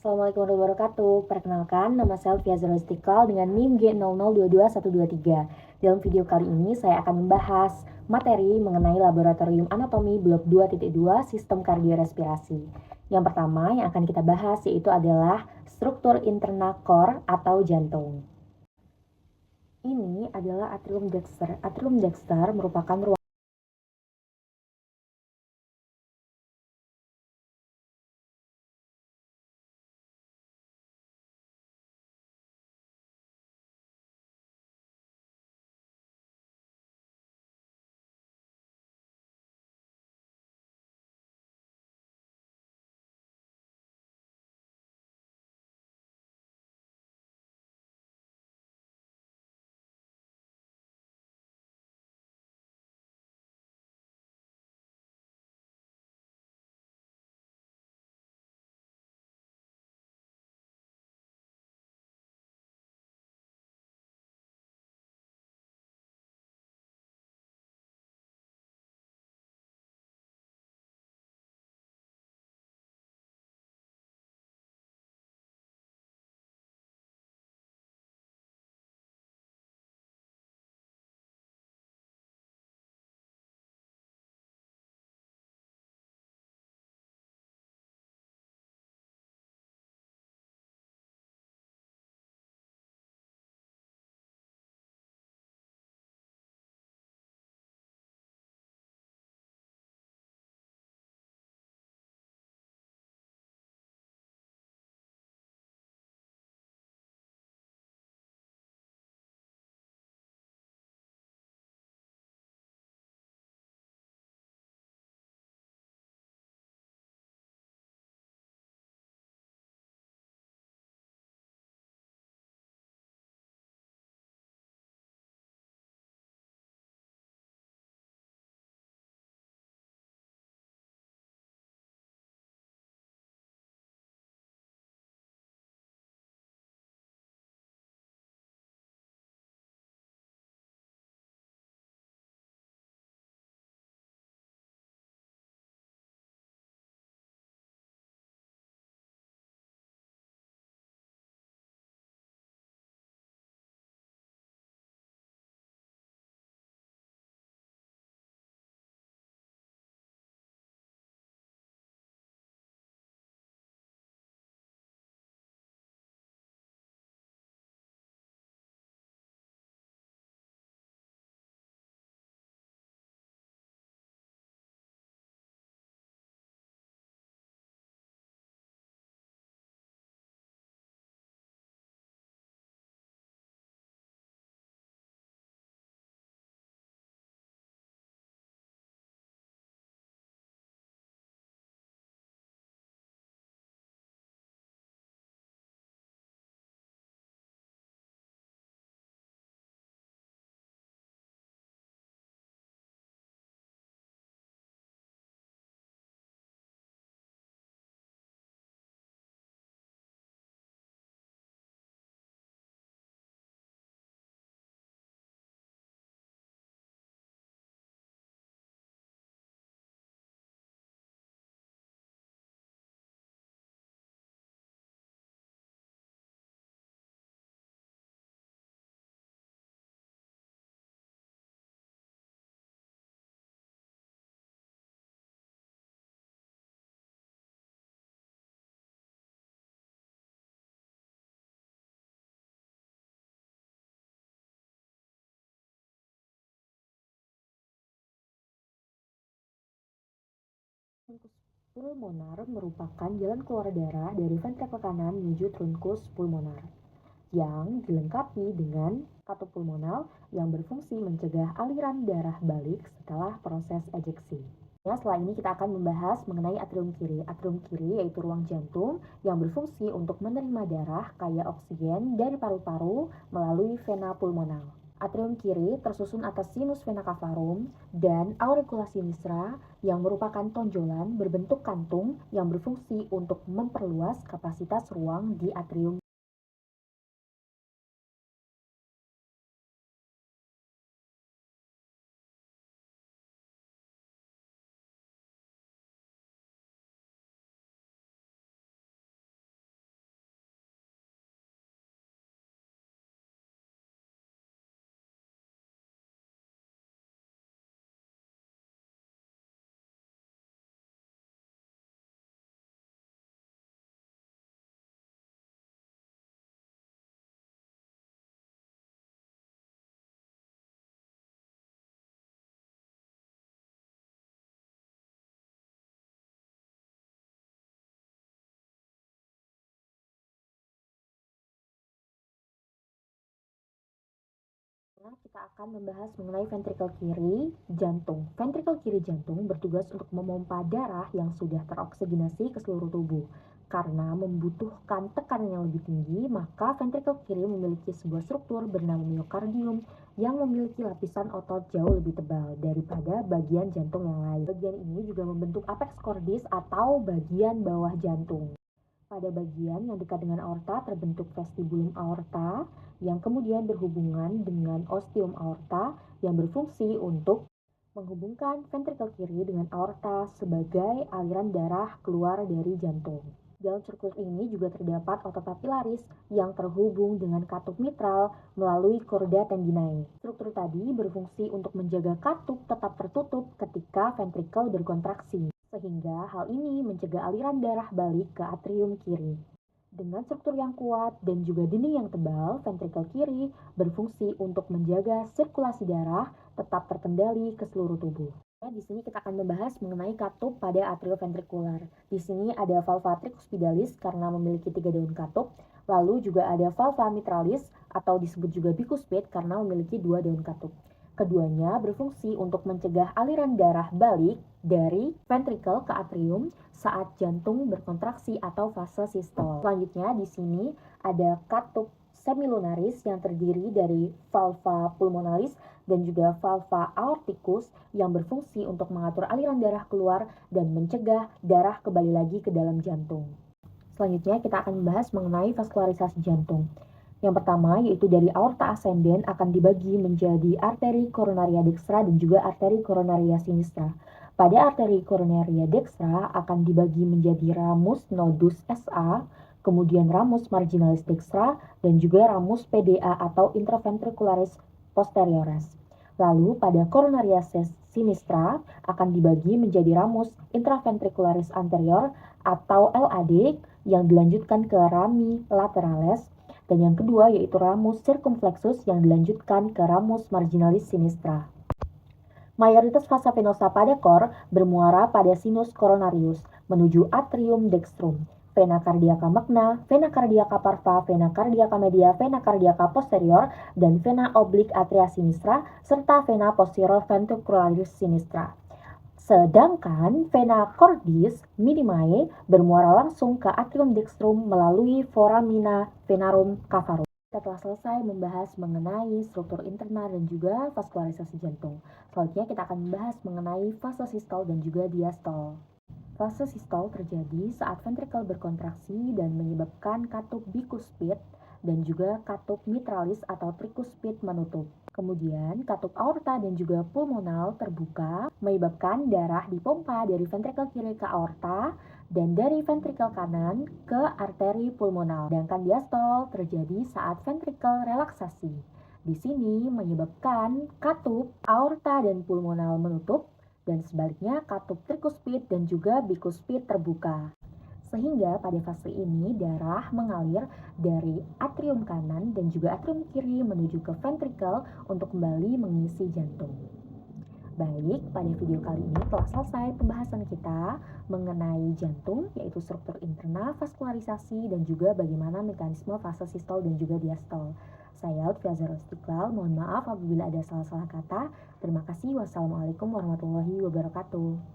Assalamualaikum warahmatullahi wabarakatuh. Perkenalkan, nama saya Alfia Istiqlal dengan NIM G0022123. Dalam video kali ini saya akan membahas materi mengenai laboratorium anatomi blok 2.2 sistem kardiorespirasi. Yang pertama yang akan kita bahas yaitu adalah struktur interna core atau jantung. Ini adalah atrium dexter. Atrium dexter merupakan ruang trunkus pulmonar merupakan jalan keluar darah dari ventrikel kanan menuju trunkus pulmonar yang dilengkapi dengan katopulmonal yang berfungsi mencegah aliran darah balik setelah proses ejeksi. Ya, setelah ini kita akan membahas mengenai atrium kiri. Atrium kiri yaitu ruang jantung yang berfungsi untuk menerima darah kaya oksigen dari paru-paru melalui vena pulmonal. Atrium kiri tersusun atas sinus vena cavarum dan auricula sinistra yang merupakan tonjolan berbentuk kantung yang berfungsi untuk memperluas kapasitas ruang di atrium. Kita akan membahas mengenai ventrikel kiri jantung. Ventrikel kiri jantung bertugas untuk memompa darah yang sudah teroksigenasi ke seluruh tubuh. Karena membutuhkan tekanan yang lebih tinggi, maka ventrikel kiri memiliki sebuah struktur bernama miokardium yang memiliki lapisan otot jauh lebih tebal daripada bagian jantung yang lain. Bagian ini juga membentuk apex cordis atau bagian bawah jantung. Pada bagian yang dekat dengan aorta terbentuk vestibulum aorta yang kemudian berhubungan dengan ostium aorta yang berfungsi untuk menghubungkan ventrikel kiri dengan aorta sebagai aliran darah keluar dari jantung. Dalam struktur ini juga terdapat otot papilaris yang terhubung dengan katup mitral melalui chorda tendinae. Struktur tadi berfungsi untuk menjaga katup tetap tertutup ketika ventrikel berkontraksi, sehingga hal ini mencegah aliran darah balik ke atrium kiri. Dengan struktur yang kuat dan juga dinding yang tebal, ventrikel kiri berfungsi untuk menjaga sirkulasi darah tetap terkendali ke seluruh tubuh. Di sini kita akan membahas mengenai katup pada atrioventrikular. Di sini ada valva tricuspidalis karena memiliki 3 daun katup, lalu juga ada valva mitralis atau disebut juga bicuspid karena memiliki 2 daun katup. Keduanya berfungsi untuk mencegah aliran darah balik dari ventrikel ke atrium saat jantung berkontraksi atau fase sistole. Selanjutnya di sini ada katup semilunaris yang terdiri dari valva pulmonalis dan juga valva aorticus yang berfungsi untuk mengatur aliran darah keluar dan mencegah darah kembali lagi ke dalam jantung. Selanjutnya kita akan membahas mengenai vaskularisasi jantung. Yang pertama yaitu dari aorta ascendens akan dibagi menjadi arteri coronaria dextra dan juga arteri coronaria sinistra. Pada arteri coronaria dextra akan dibagi menjadi ramus nodus SA, kemudian ramus marginalis dextra, dan juga ramus PDA atau intraventricularis posteriores. Lalu pada coronaria sinistra akan dibagi menjadi ramus intraventricularis anterior atau LAD yang dilanjutkan ke rami lateralis, dan yang kedua yaitu ramus circumflexus yang dilanjutkan ke ramus marginalis sinistra. Mayoritas vasa venosa pada kor bermuara pada sinus coronarius menuju atrium dextrum, vena cardiaca magna, vena cardiaca parva, vena cardiaca media, vena cardiaca posterior, dan vena oblik atria sinistra, serta vena posterior ventricularis sinistra. Sedangkan vena cordis minimae bermuara langsung ke atrium dextrum melalui foramina venarum cavarum. Kita telah selesai membahas mengenai struktur internal dan juga vaskularisasi jantung. Selanjutnya kita akan membahas mengenai fase sistol dan juga diastol. Fase sistol terjadi saat ventrikel berkontraksi dan menyebabkan katup bicuspid dan juga katup mitralis atau tricuspid menutup. Kemudian katup aorta dan juga pulmonal terbuka menyebabkan darah dipompa dari ventrikel kiri ke aorta dan dari ventrikel kanan ke arteri pulmonal. Sedangkan diastol terjadi saat ventrikel relaksasi. Di sini menyebabkan katup aorta dan pulmonal menutup dan sebaliknya katup tricuspid dan juga bicuspid terbuka. Sehingga pada fase ini darah mengalir dari atrium kanan dan juga atrium kiri menuju ke ventrikel untuk kembali mengisi jantung. Baik, pada video kali ini telah selesai pembahasan kita mengenai jantung, yaitu struktur internal, vaskularisasi, dan juga bagaimana mekanisme fase sistol dan juga diastol. Saya Lutfia Zahra Istiqlal, mohon maaf apabila ada salah-salah kata. Terima kasih. Wassalamualaikum warahmatullahi wabarakatuh.